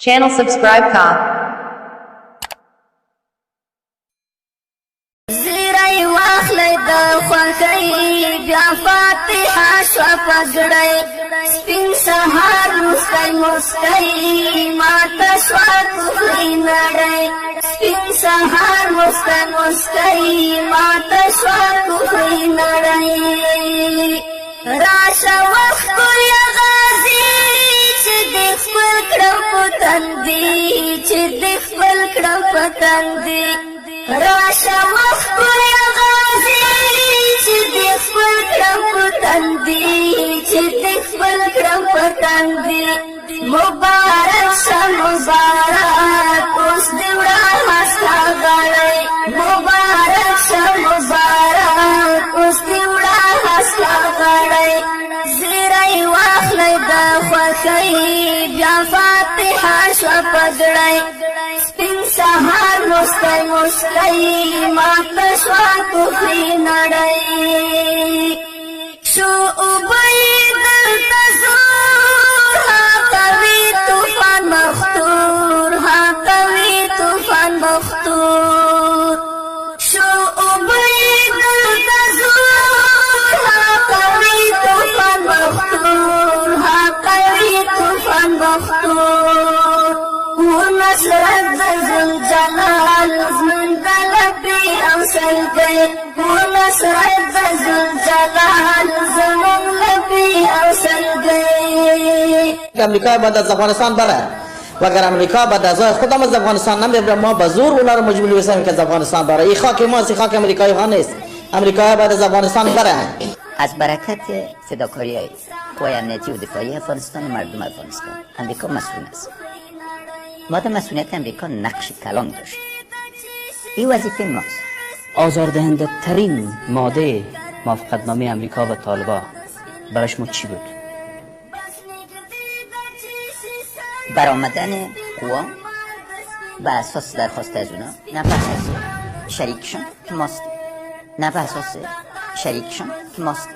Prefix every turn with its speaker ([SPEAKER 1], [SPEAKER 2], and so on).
[SPEAKER 1] Channel subscribe ka.
[SPEAKER 2] زیرای واخلی د خوښۍ بیا فاتحه شوه پګړۍ سپین سهار مسکی مسکی ماته شوه کفري نړۍ سپین سهار مسکی مسکی ماته شوه کفري نړۍ راشه وخت یا غازي چې دې خپل کړم په تندي چې دې خپل کړم په تندي راشه وخت یا غازي چې دې خپل کړم په تندي چې دې خپل کړم په تندي مبارک شه مبارک اوس دې وړه مستا غړۍ مبارک شه مبارک اوس دې وړه مستا غړۍ زیری واخلی د خوښۍ بیا فاتحه شوه پګړۍ سپین سهار مسکی مسکی ماته شوه کفري نړۍ شو اوبه یې دلته زور ها کوي طوفان مختور ها کوي طوفان مختور شو اوبه یې دلته زور ها کوي طوفان مختور ها کوي طوفان مختور ونصرت د زلجلال زمن د لبې او سلګۍ ونصرت د زلجلال زمن لبې او سلګۍ
[SPEAKER 3] امریکا بعد از افغانستان بره و اگر امریکا بعد از خودم از افغانستان نمیبره ما به زور اونا رو مجبور می‌سازیم که از افغانستان بره این خاک ماست خاک امریکایی ها نیست امریکا بعد از افغانستان بره
[SPEAKER 4] از برکت فداکاری قوای امنیتی و دفاعی افغانستان و مردم افغانستان امریکا مسئول است ما در مسئولیت امریکا نقش کلان داشت این وظیفه ماست
[SPEAKER 5] آزاردهنده ترین ماده موافقتنامه امریکا و طالبان برای شما چی بود؟
[SPEAKER 4] برآمدن قوا به اساس درخواست از اونا نه بر اساس شریکشون که ماست نه بر اساس شریکشون که ماست